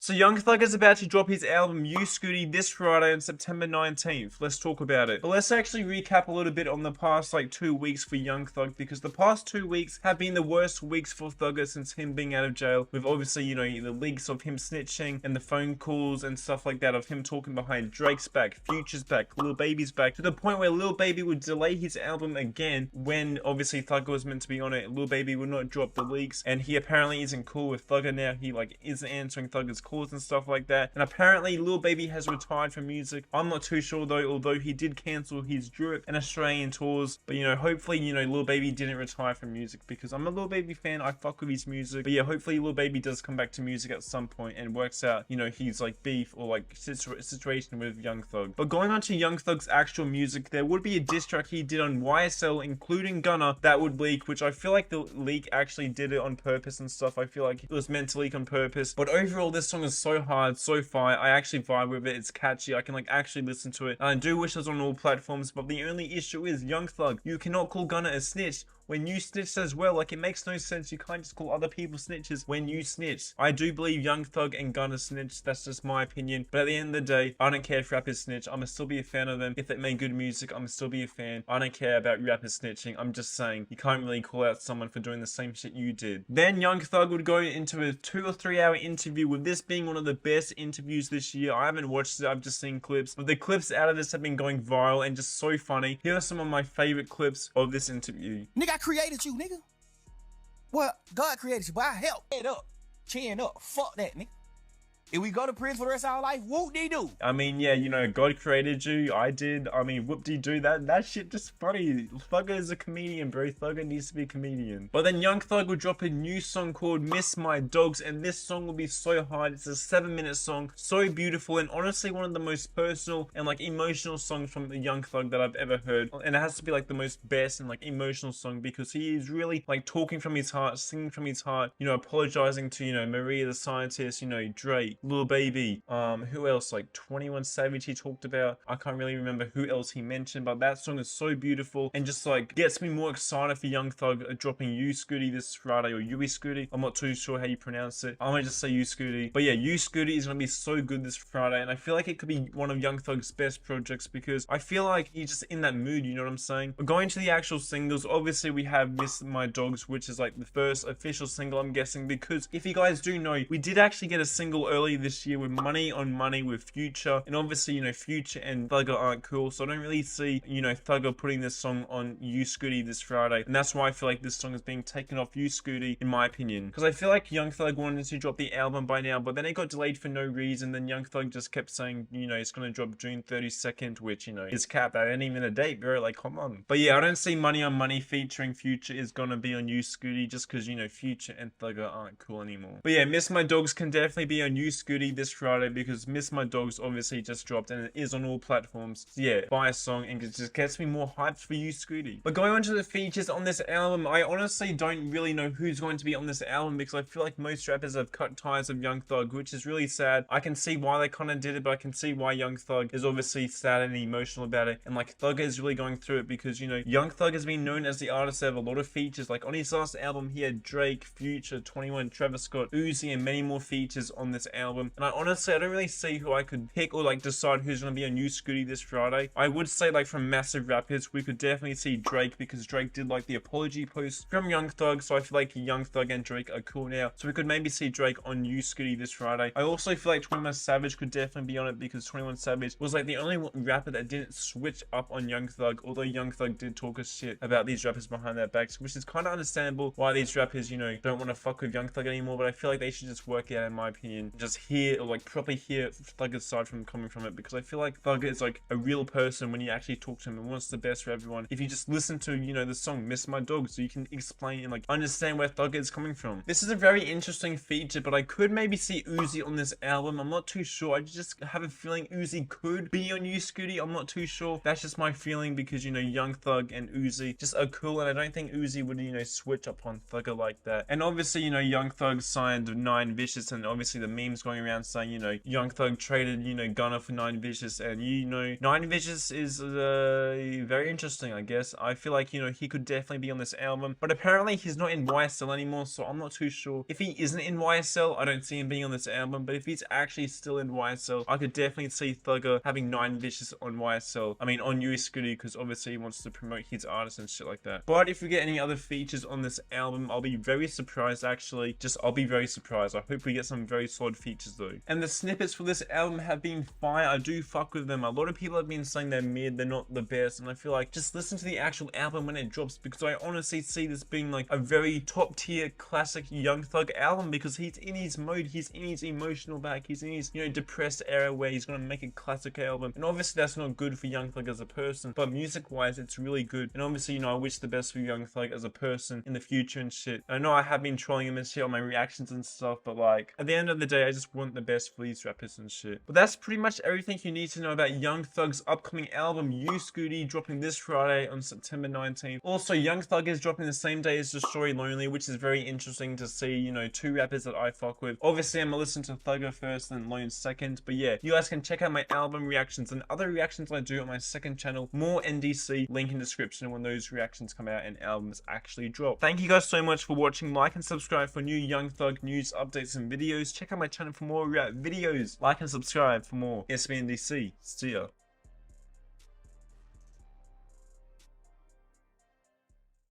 So Young Thug is about to drop his album You Scooty this Friday on September 19th. Let's talk about it. But let's actually recap a little bit on the past 2 weeks for Young Thug, because the past 2 weeks have been the worst weeks for Thugger since him being out of jail, with obviously, the leaks of him snitching and the phone calls and stuff like that of him talking behind Drake's back, Future's back, Lil Baby's back, to the point where Lil Baby would delay his album again when obviously Thugger was meant to be on it. Lil Baby would not drop the leaks, and he apparently isn't cool with Thugger now. He isn't answering Thugger's calls and stuff like that. And apparently Lil Baby has retired from music. I'm not too sure though, although he did cancel his Europe and Australian tours. But hopefully, Lil Baby didn't retire from music, because I'm a Lil Baby fan. I fuck with his music. But yeah, hopefully Lil Baby does come back to music at some point and works out, his beef or situation with Young Thug. But going on to Young Thug's actual music, there would be a diss track he did on YSL, including Gunna, that would leak, which I feel like the leak actually did it on purpose and stuff. I feel like it was meant to leak on purpose. But overall, this song is so hard, so fire. I actually vibe with it. It's catchy. I can actually listen to it. And I do wish it was on all platforms, but the only issue is Young Thug, you cannot call Gunna a snitch when you snitched as well. It makes no sense. You can't just call other people snitches when you snitch. I do believe Young Thug and Gunna snitched. That's just my opinion. But at the end of the day, I don't care if rappers snitch. I'm gonna still be a fan of them. If they make good music, I'm gonna still be a fan. I don't care about rappers snitching. I'm just saying, you can't really call out someone for doing the same shit you did. Then Young Thug would go into a 2 or 3 hour interview, with this being one of the best interviews this year. I haven't watched it. I've just seen clips. But the clips out of this have been going viral and just so funny. Here are some of my favorite clips of this interview. Nigga, I created you, nigga. Well, God created you, but I helped. Head up, chin up. Fuck that, nigga. If we go to prison for the rest of our life, whoop-de-doo. I mean, yeah, God created you. I did. I mean, whoop-de-doo. That shit just funny. Thugger is a comedian, bro. Thugger needs to be a comedian. But then Young Thug will drop a new song called Miss My Dogs, and this song will be so hard. It's a 7-minute song. So beautiful, and honestly one of the most personal and emotional songs from the Young Thug that I've ever heard. And it has to be the most best and emotional song, because he is really talking from his heart, singing from his heart, apologizing to, Maria the Scientist, Drake, Lil Baby, who else, 21 Savage he talked about. I can't really remember who else he mentioned, but that song is so beautiful and just gets me more excited for Young Thug dropping You Scooty this Friday, or Yui Scooty. I'm not too sure how you pronounce it. I'm gonna just say You Scooty. But yeah, You Scooty is gonna be so good this Friday, and I feel like it could be one of Young Thug's best projects, because I feel like he's just in that mood, you know what I'm saying? But going to the actual singles, obviously we have Miss My Dogs, which is the first official single, I'm guessing, because if you guys do know, we did actually get a single early this year with Money on Money with Future, and obviously Future and Thugger aren't cool, so I don't really see Thugger putting this song on You Scooty this Friday, and that's why I feel like this song is being taken off You Scooty, in my opinion, because I feel like Young Thug wanted to drop the album by now, but then it got delayed for no reason. Then Young Thug just kept saying it's gonna drop June 32nd, which is capped. That ain't even a date, bro. Come on. But yeah, I don't see Money on Money featuring Future is gonna be on You Scooty, just because Future and Thugger aren't cool anymore. But yeah, Miss My Dogs can definitely be on You Scooty this Friday, because Miss My Dogs obviously just dropped and it is on all platforms. So yeah, buy a song and it just gets me more hyped for You Scooty. But going on to the features on this album, I honestly don't really know who's going to be on this album, because I feel like most rappers have cut ties with Young Thug, which is really sad. I can see why they kind of did it, but I can see why Young Thug is obviously sad and emotional about it, and Thugger is really going through it, because Young Thug has been known as the artist that have a lot of features. On his last album he had Drake, Future, 21, Travis Scott, Uzi, and many more features on this album. And I honestly, I don't really see who I could pick or decide who's gonna be on You Scooty this Friday. I would say from massive rappers, we could definitely see Drake, because Drake did the apology post from Young Thug, so I feel like Young Thug and Drake are cool now, so we could maybe see Drake on You Scooty this Friday. I also feel like 21 Savage could definitely be on it, because 21 Savage was the only rapper that didn't switch up on Young Thug, although Young Thug did talk a shit about these rappers behind their backs, which is kind of understandable why these rappers don't want to fuck with Young Thug anymore. But I feel like they should just work it out, in my opinion, just hear or properly hear Thugger's side from coming from it, because I feel like Thugger is a real person when you actually talk to him and wants the best for everyone. If you just listen to the song Miss My Dog, so you can explain and understand where Thugger is coming from. This is a very interesting feature, but I could maybe see Uzi on this album. I'm not too sure. I just have a feeling Uzi could be on You Scooty. I'm not too sure. That's just my feeling, because Young Thug and Uzi just are cool, and I don't think Uzi would switch up on Thugger like that. And obviously Young Thug signed 9 Vicious, and obviously the memes memes going around saying, you know, Young Thug traded, you know, Gunna for 9 Vicious, and you know, 9 Vicious is very interesting, I guess. I feel like, you know, he could definitely be on this album, but apparently he's not in YSL anymore, so I'm not too sure. If he isn't in YSL, I don't see him being on this album, but if he's actually still in YSL, I could definitely see Thugger having 9 Vicious on YSL. I mean, on SCUTI, because obviously he wants to promote his artists and shit like that. But if we get any other features on this album, I'll be very surprised, actually. I'll be very surprised. I hope we get some very solid features though. And the snippets for this album have been fire. I do fuck with them. A lot of people have been saying they're mid, they're not the best, and I feel like just listen to the actual album when it drops, because I honestly see this being like a very top tier classic Young Thug album, because he's in his mode, he's in his emotional bag, he's in his, you know, depressed era where he's gonna make a classic album. And obviously that's not good for Young Thug as a person, but music wise it's really good. And obviously, you know, I wish the best for Young Thug as a person in the future and shit. I know I have been trolling him and shit on my reactions and stuff, but like at the end of the day I just want the best for these rappers and shit. But that's pretty much everything you need to know about Young Thug's upcoming album SCUTI, dropping this Friday on September 19th. Also, Young Thug is dropping the same day as Destroy Lonely, which is very interesting to see, you know, 2 rappers that I fuck with. Obviously I'm gonna listen to Thugger first and Lone second, but yeah, you guys can check out my album reactions and other reactions I do on my second channel, more NDC, link in description when those reactions come out and albums actually drop. Thank you guys so much for watching. Like and subscribe for new Young Thug news, updates and videos. Check out my channel for more videos. Like and subscribe for more SBNDC. See ya.